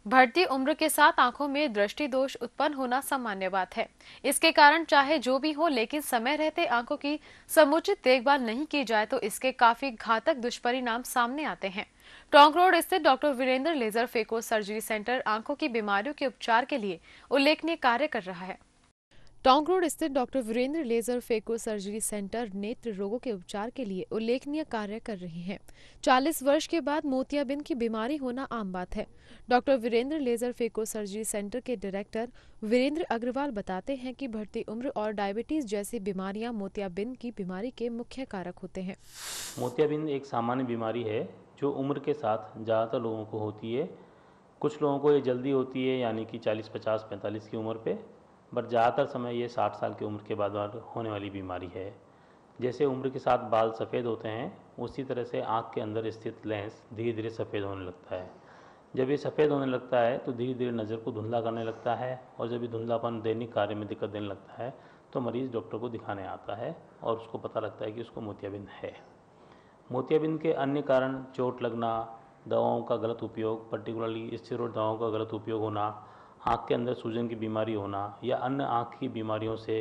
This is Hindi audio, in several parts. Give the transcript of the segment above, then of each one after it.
बढ़ती उम्र के साथ आंखों में दृष्टि दोष उत्पन्न होना सामान्य बात है। इसके कारण चाहे जो भी हो, लेकिन समय रहते आंखों की समुचित देखभाल नहीं की जाए तो इसके काफी घातक दुष्परिणाम सामने आते हैं। टोंक रोड स्थित doctor Virendra laser phaco surgery centre आंखों की बीमारियों के उपचार के लिए उल्लेखनीय कार्य कर रहा है। टोंक रोड स्थित doctor Virendra laser phaco surgery centre नेत्र रोगों के उपचार के लिए उल्लेखनीय कार्य कर रहे हैं। 40 वर्ष के बाद मोतियाबिंद की बीमारी होना आम बात है। Doctor Virendra laser phaco surgery centre के डायरेक्टर वीरेंद्र अग्रवाल बताते हैं कि बढ़ती उम्र और डायबिटीज जैसी बीमारियां मोतियाबिंद की बीमारी के मुख्य कारक होते हैं। मोतियाबिंद एक सामान्य बीमारी है जो उम्र के साथ ज़्यादातर लोगों को होती है। कुछ लोगों को ये जल्दी होती है, यानी कि 40, 50, 45 की उम्र पे, बट ज़्यादातर समय ये 60 साल की उम्र के बाद होने वाली बीमारी है। जैसे उम्र के साथ बाल सफ़ेद होते हैं, उसी तरह से आँख के अंदर स्थित लेंस धीरे धीरे सफ़ेद होने लगता है। जब ये सफ़ेद होने लगता है तो धीरे धीरे नज़र को धुंधला करने लगता है, और जब ये धुंधलापन दैनिक कार्य में दिक्कत देने लगता है तो मरीज़ डॉक्टर को दिखाने आता है और उसको पता लगता है कि उसको मोतियाबिंद है। मोतियाबिंद के अन्य कारण चोट लगना, दवाओं का गलत उपयोग, पर्टिकुलरली स्टेरॉयड दवाओं का गलत उपयोग होना, आँख के अंदर सूजन की बीमारी होना, या अन्य आँख की बीमारियों से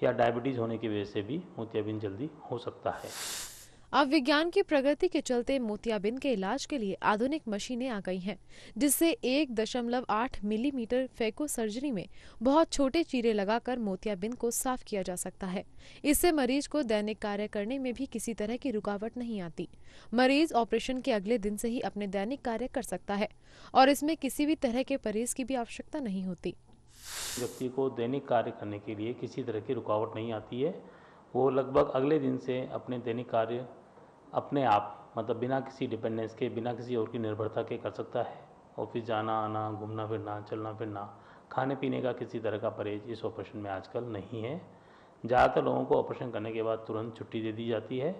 या डायबिटीज़ होने की वजह से भी मोतियाबिंद जल्दी हो सकता है। अब विज्ञान की प्रगति के चलते मोतियाबिंद के इलाज के लिए आधुनिक मशीनें आ गई हैं, जिससे 1.8 मिलीमीटर फेको सर्जरी में बहुत छोटे चीरे लगाकर मोतियाबिंद को साफ किया जा सकता है। इससे मरीज को दैनिक कार्य करने में भी किसी तरह की रुकावट नहीं आती। मरीज ऑपरेशन के अगले दिन से ही अपने दैनिक कार्य कर सकता है और इसमें किसी भी तरह के परहेज की भी आवश्यकता नहीं होती। व्यक्ति को दैनिक कार्य करने के लिए किसी तरह की रुकावट नहीं आती है। वो लगभग अगले दिन से अपने दैनिक कार्य अपने आप, मतलब बिना किसी डिपेंडेंस के, बिना किसी और की निर्भरता के कर सकता है। ऑफिस जाना आना, घूमना फिरना, चलना फिरना, खाने पीने का किसी तरह का परहेज इस ऑपरेशन में आजकल नहीं है। ज़्यादातर लोगों को ऑपरेशन करने के बाद तुरंत छुट्टी दे दी जाती है।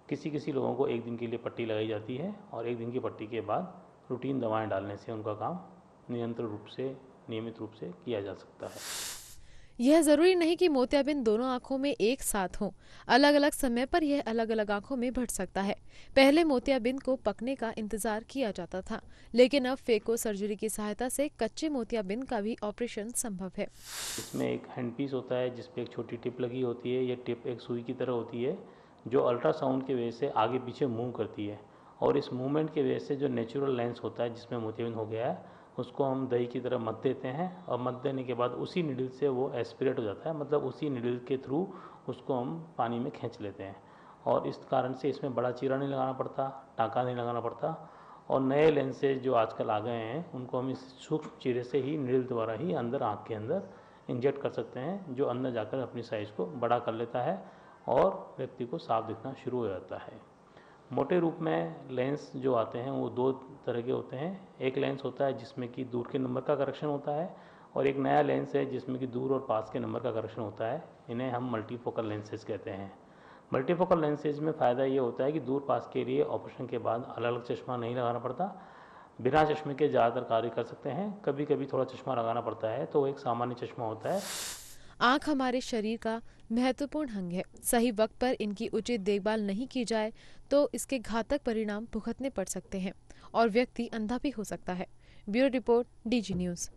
किसी किसी लोगों को एक दिन के लिए पट्टी लगाई जाती है, और एक दिन की पट्टी के बाद रूटीन दवाएं डालने से उनका काम नियमित रूप से किया जा सकता है। यह जरूरी नहीं कि मोतियाबिंद दोनों आंखों में एक साथ हो। अलग अलग समय पर यह अलग अलग आंखों में बढ़ सकता है। पहले मोतियाबिंद को पकने का इंतजार किया जाता था, लेकिन अब फेको सर्जरी की सहायता से कच्चे मोतियाबिंद का भी ऑपरेशन संभव है। इसमें एक हैंड पीस होता है जिसपे एक छोटी टिप लगी होती है। यह टिप एक सुई की तरह होती है जो अल्ट्रासाउंड की वजह से आगे पीछे मूव करती है, और इस मूवमेंट की वजह से जो नेचुरल लेंस होता है जिसमें मोतियाबिंद हो गया है, उसको हम दही की तरह मत देते हैं, और मत देने के बाद उसी नीडल से वो एस्पिरेट हो जाता है, मतलब उसी नीडल के थ्रू उसको हम पानी में खींच लेते हैं। और इस कारण से इसमें बड़ा चीरा नहीं लगाना पड़ता, टाँका नहीं लगाना पड़ता। और नए लेंसेज जो आजकल आ गए हैं उनको हम इस सूक्ष्म चीरे से ही, नीडल द्वारा ही अंदर आँख के अंदर इंजेक्ट कर सकते हैं, जो अंदर जाकर अपनी साइज़ को बड़ा कर लेता है और व्यक्ति को साफ दिखना शुरू हो जाता है। मोटे रूप में लेंस जो आते हैं वो दो तरह के होते हैं। एक लेंस होता है जिसमें कि दूर के नंबर का करेक्शन होता है, और एक नया लेंस है जिसमें कि दूर और पास के नंबर का करेक्शन होता है। इन्हें हम मल्टीफोकल लेंसेज कहते हैं। मल्टीफोकल लेंसेज में फ़ायदा ये होता है कि दूर पास के लिए ऑपरेशन के बाद अलग अलग चश्मा नहीं लगाना पड़ता, बिना चश्मे के ज़्यादातर कार्य कर सकते हैं। कभी कभी थोड़ा चश्मा लगाना पड़ता है, तो एक सामान्य चश्मा होता है। आंख हमारे शरीर का महत्वपूर्ण अंग है। सही वक्त पर इनकी उचित देखभाल नहीं की जाए तो इसके घातक परिणाम भुगतने पड़ सकते हैं और व्यक्ति अंधा भी हो सकता है। Bureau report, DG news.